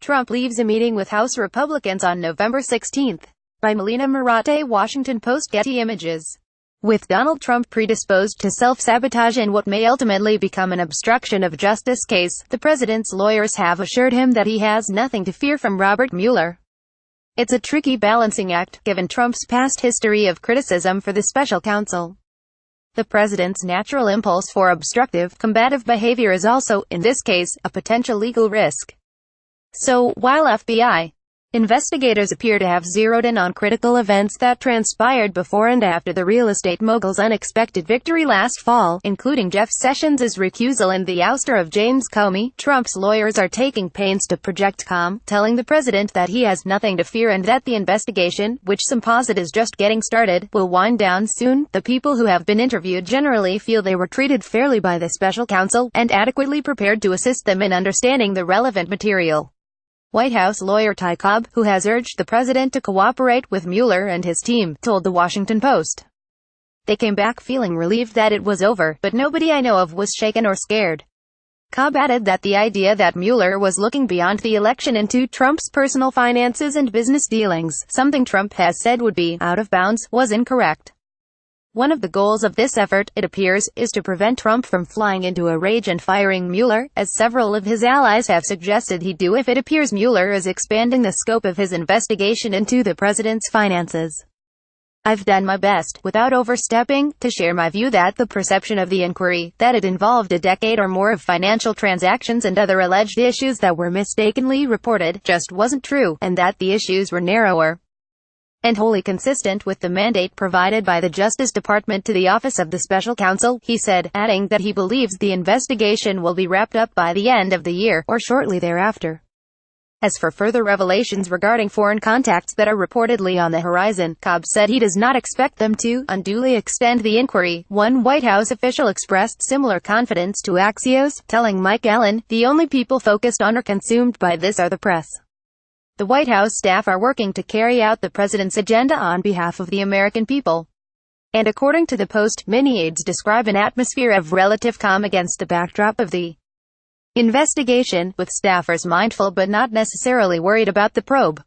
Trump leaves a meeting with House Republicans on November 16. By Melina, MaraThe, Washington Post. Getty Images. With Donald Trump predisposed to self-sabotage in what may ultimately become an obstruction of justice case, the president's lawyers have assured him that he has nothing to fear from Robert Mueller. It's a tricky balancing act, given Trump's past history of criticism for the special counsel. The president's natural impulse for obstructive, combative behavior is also, in this case, a potential legal risk. So, while FBI investigators appear to have zeroed in on critical events that transpired before and after the real estate mogul's unexpected victory last fall, including Jeff Sessions' recusal and the ouster of James Comey, Trump's lawyers are taking pains to project calm, telling the president that he has nothing to fear and that the investigation, which some posit is just getting started, will wind down soon. The people who have been interviewed generally feel they were treated fairly by the special counsel, and adequately prepared to assist them in understanding the relevant material. White House lawyer Ty Cobb, who has urged the president to cooperate with Mueller and his team, told the Washington Post. They came back feeling relieved that it was over, but nobody I know of was shaken or scared. Cobb added that the idea that Mueller was looking beyond the election into Trump's personal finances and business dealings, something Trump has said would be out of bounds, was incorrect. One of the goals of this effort, it appears, is to prevent Trump from flying into a rage and firing Mueller, as several of his allies have suggested he'd do if it appears Mueller is expanding the scope of his investigation into the president's finances. I've done my best, without overstepping, to share my view that the perception of the inquiry, that it involved a decade or more of financial transactions and other alleged issues that were mistakenly reported, just wasn't true, and that the issues were narrower and wholly consistent with the mandate provided by the Justice Department to the Office of the Special Counsel, he said, adding that he believes the investigation will be wrapped up by the end of the year, or shortly thereafter. As for further revelations regarding foreign contacts that are reportedly on the horizon, Cobb said he does not expect them to unduly extend the inquiry. One White House official expressed similar confidence to Axios, telling Mike Allen, "The only people focused on or consumed by this are the press. The White House staff are working to carry out the president's agenda on behalf of the American people." And according to the Post, many aides describe an atmosphere of relative calm against the backdrop of the investigation, with staffers mindful but not necessarily worried about the probe.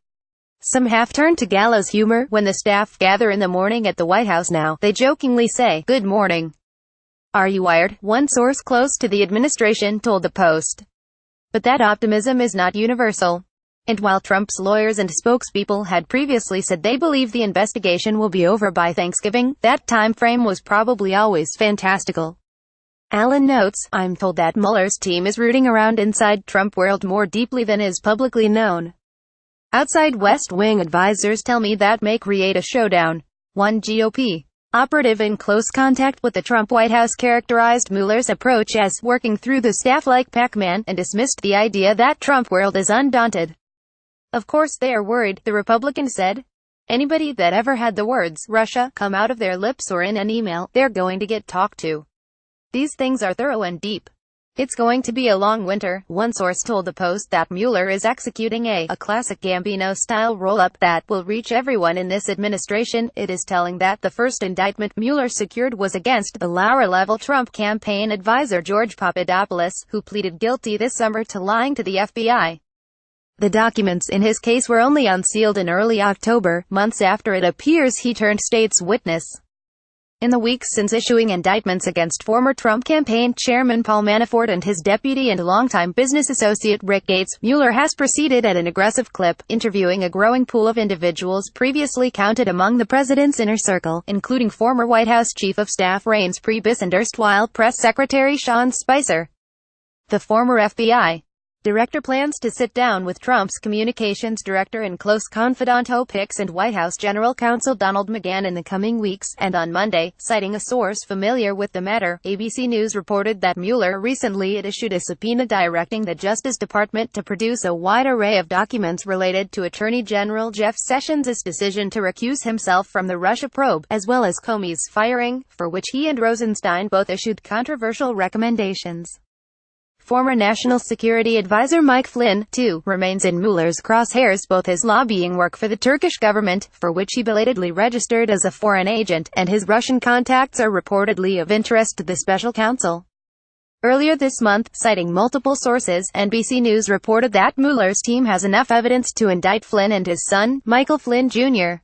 Some have turned to gallows humor. When the staff gather in the morning at the White House now, they jokingly say, "Good morning. Are you wired?" one source close to the administration told the Post. But that optimism is not universal. And while Trump's lawyers and spokespeople had previously said they believe the investigation will be over by Thanksgiving, that time frame was probably always fantastical. Allen notes, "I'm told that Mueller's team is rooting around inside Trump world more deeply than is publicly known. Outside West Wing advisors tell me that may create a showdown." One GOP operative in close contact with the Trump White House characterized Mueller's approach as working through the staff like Pac-Man, and dismissed the idea that Trump world is undaunted. "Of course they are worried," the Republican said. "Anybody that ever had the words Russia come out of their lips or in an email, they're going to get talked to. These things are thorough and deep. It's going to be a long winter." One source told the Post that Mueller is executing a classic Gambino-style roll-up that will reach everyone in this administration. It is telling that the first indictment Mueller secured was against the lower-level Trump campaign advisor George Papadopoulos, who pleaded guilty this summer to lying to the FBI. The documents in his case were only unsealed in early October, months after it appears he turned state's witness. In the weeks since issuing indictments against former Trump campaign chairman Paul Manafort and his deputy and longtime business associate Rick Gates, Mueller has proceeded at an aggressive clip, interviewing a growing pool of individuals previously counted among the president's inner circle, including former White House Chief of Staff Reince Priebus and erstwhile Press Secretary Sean Spicer. The former FBI director plans to sit down with Trump's communications director and close confidant Hope Hicks and White House General Counsel Donald McGahn in the coming weeks, and on Monday, citing a source familiar with the matter, ABC News reported that Mueller recently issued a subpoena directing the Justice Department to produce a wide array of documents related to Attorney General Jeff Sessions' decision to recuse himself from the Russia probe, as well as Comey's firing, for which he and Rosenstein both issued controversial recommendations. Former National Security Advisor Mike Flynn, too, remains in Mueller's crosshairs, both his lobbying work for the Turkish government, for which he belatedly registered as a foreign agent, and his Russian contacts are reportedly of interest to the special counsel. Earlier this month, citing multiple sources, NBC News reported that Mueller's team has enough evidence to indict Flynn and his son, Michael Flynn Jr.,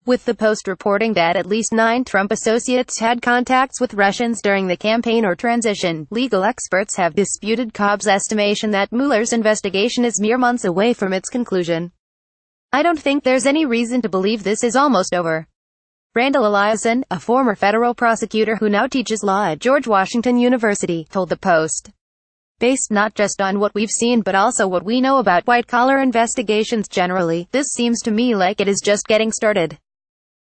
with the Post reporting that at least 9 Trump associates had contacts with Russians during the campaign or transition. Legal experts have disputed Cobb's estimation that Mueller's investigation is mere months away from its conclusion. "I don't think there's any reason to believe this is almost over," Randall Eliason, a former federal prosecutor who now teaches law at George Washington University, told the Post. "Based not just on what we've seen but also what we know about white-collar investigations generally, this seems to me like it is just getting started."